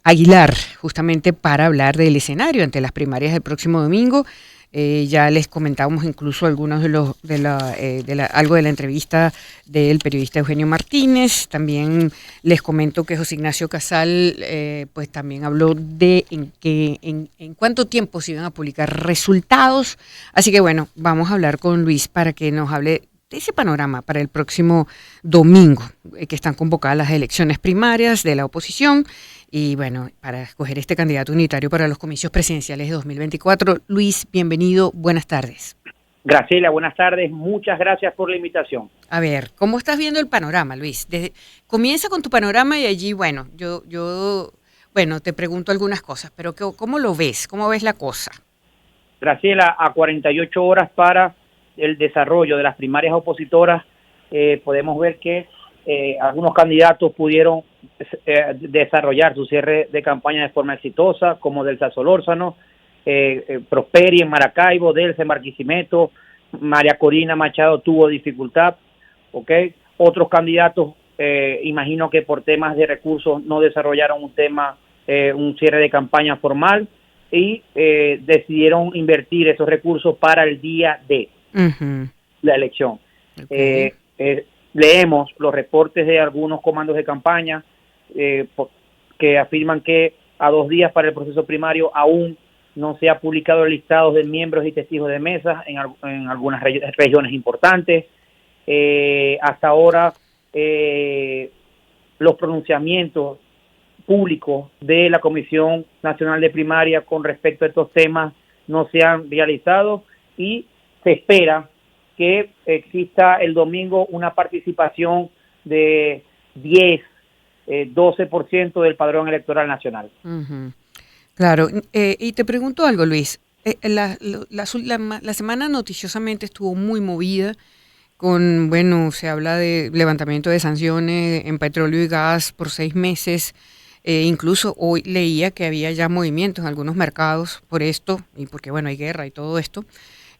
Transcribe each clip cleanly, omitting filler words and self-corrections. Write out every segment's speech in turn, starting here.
Aguilar, justamente para hablar del escenario ante las primarias del próximo domingo. Ya les comentábamos incluso algunos algo de la entrevista del periodista Eugenio Martínez. También les comento que José Ignacio Casal pues también habló de en cuánto tiempo se iban a publicar resultados. Así que bueno, vamos a hablar con Luis para que nos hable de ese panorama para el próximo domingo, que están convocadas las elecciones primarias de la oposición. Y bueno, para escoger este candidato unitario para los comicios presidenciales de 2024. Luis, bienvenido, buenas tardes. Graciela, buenas tardes, muchas gracias por la invitación. A ver, ¿cómo estás viendo el panorama, Luis? Comienza con tu panorama y allí, bueno, bueno, te pregunto algunas cosas, pero ¿cómo lo ves? ¿Cómo ves la cosa? Graciela, a 48 horas para el desarrollo de las primarias opositoras, podemos ver que algunos candidatos pudieron desarrollar su cierre de campaña de forma exitosa, como Delsa Solórzano, Prosperi en Maracaibo, Delsa en Barquisimeto, María Corina Machado tuvo dificultad, ¿ok? Otros candidatos, imagino que por temas de recursos no desarrollaron un cierre de campaña formal y decidieron invertir esos recursos para el día de la elección. Okay. Leemos los reportes de algunos comandos de campaña que afirman que a 2 días para el proceso primario aún no se ha publicado el listado de miembros y testigos de mesa en algunas regiones importantes. Hasta ahora los pronunciamientos públicos de la Comisión Nacional de Primaria con respecto a estos temas no se han realizado y se espera que exista el domingo una participación de 12% del padrón electoral nacional. Claro, y te pregunto algo, Luis. La semana noticiosamente estuvo muy movida con, bueno, se habla de levantamiento de sanciones en petróleo y gas por 6 meses. Incluso hoy leía que había ya movimientos en algunos mercados por esto, y porque, bueno, hay guerra y todo esto.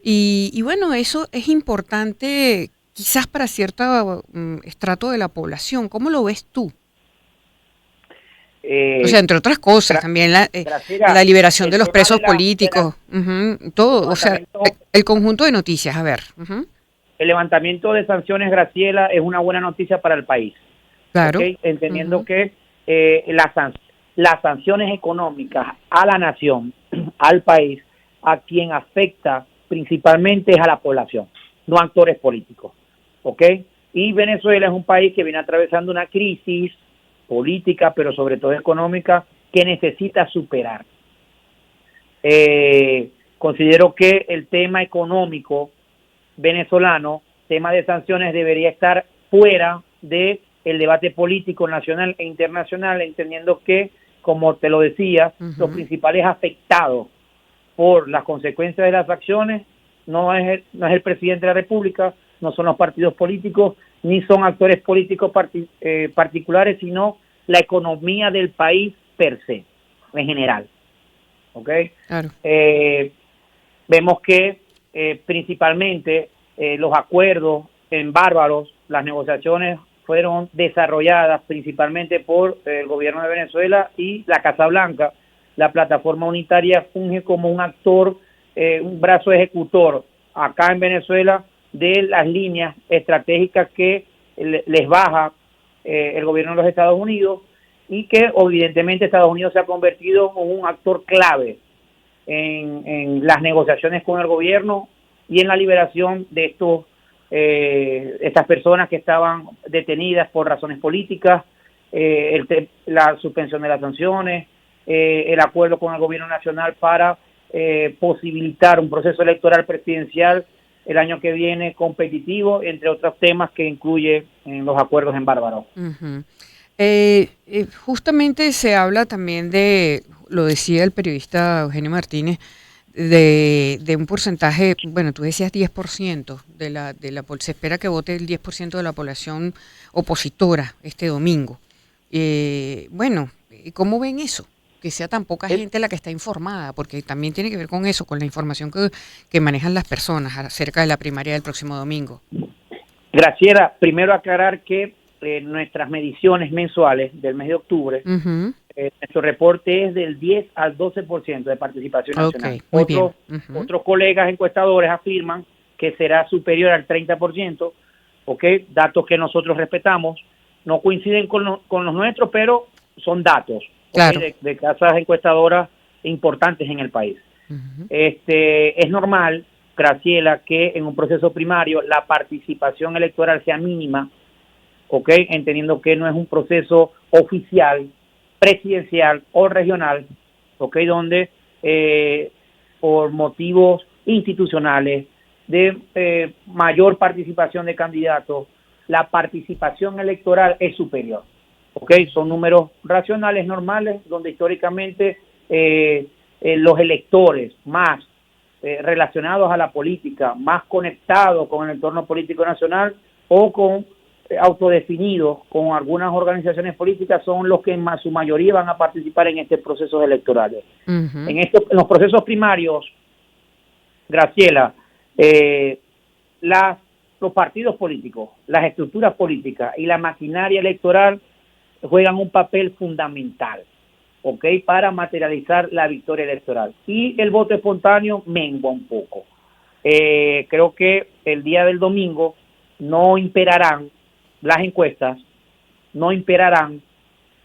Y bueno, eso es importante quizás para cierto estrato de la población. ¿Cómo lo ves tú? O sea, entre otras cosas, también la liberación de los presos políticos, todo, o sea, el conjunto de noticias, a ver. El levantamiento de sanciones, Graciela, es una buena noticia para el país. Claro. ¿Okay? Entendiendo que las sanciones económicas a la nación, al país, a quien afecta principalmente es a la población, no a actores políticos. ¿Ok? Y Venezuela es un país que viene atravesando una crisis política, pero sobre todo económica, que necesita superar. Considero que el tema económico venezolano, tema de sanciones, debería estar fuera de el debate político nacional e internacional, entendiendo que, como te lo decía, los principales afectados por las consecuencias de las acciones no es el presidente de la República, no son los partidos políticos, ni son actores políticos particulares, sino la economía del país per se, en general. ¿Ok? Claro. Vemos que principalmente los acuerdos en Bárbaros, las negociaciones fueron desarrolladas principalmente por el gobierno de Venezuela y la Casa Blanca. La plataforma unitaria funge como un actor, un brazo ejecutor acá en Venezuela de las líneas estratégicas que les baja el gobierno de los Estados Unidos y que evidentemente Estados Unidos se ha convertido en un actor clave en las negociaciones con el gobierno y en la liberación de estas personas que estaban detenidas por razones políticas, la suspensión de las sanciones, el acuerdo con el gobierno nacional para posibilitar un proceso electoral presidencial el año que viene competitivo, entre otros temas que incluye en los acuerdos en Bárbaro. Justamente se habla también lo decía el periodista Eugenio Martínez, de un porcentaje, bueno, tú decías 10% se espera que vote el 10% de la población opositora este domingo. Bueno, ¿cómo ven eso? Que sea tan poca gente la que está informada, porque también tiene que ver con eso, con la información que manejan las personas acerca de la primaria del próximo domingo. Graciela, primero aclarar que nuestras mediciones mensuales del mes de octubre Nuestro reporte es del 10 al 12% de participación nacional. Muy bien. Otros colegas encuestadores afirman que será superior al 30%, datos que nosotros respetamos, no coinciden con los nuestros, pero son datos, claro, de casas encuestadoras importantes en el país. Es normal, Graciela, que en un proceso primario la participación electoral sea mínima, entendiendo que no es un proceso oficial, presidencial o regional, donde por motivos institucionales de mayor participación de candidatos, la participación electoral es superior. Son números racionales, normales, donde históricamente los electores más relacionados a la política, más conectados con el entorno político nacional o con autodefinidos con algunas organizaciones políticas, son los que en su mayoría van a participar en estos procesos electorales. En los procesos primarios, Graciela, los partidos políticos, las estructuras políticas y la maquinaria electoral juegan un papel fundamental, para materializar la victoria electoral. Y el voto espontáneo mengua un poco. Creo que el día del domingo no imperarán las encuestas, no imperarán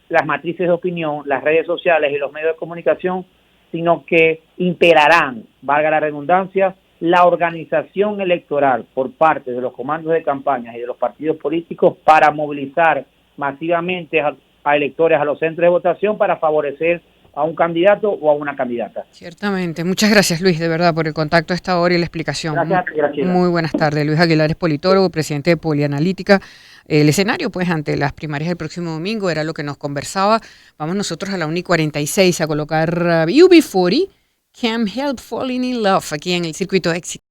las matrices de opinión, las redes sociales y los medios de comunicación, sino que imperarán, valga la redundancia, la organización electoral por parte de los comandos de campañas y de los partidos políticos para movilizar masivamente a electores a los centros de votación para favorecer a un candidato o a una candidata. Ciertamente. Muchas gracias, Luis, de verdad, por el contacto a esta hora y la explicación. Gracias. Muy buenas tardes. Luis Aguilar es politólogo, presidente de Polianalítica. El escenario, pues, ante las primarias del próximo domingo era lo que nos conversaba. Vamos nosotros a la 1:46 a colocar UB40, Can't Help Falling in Love, aquí en el Circuito Éxito.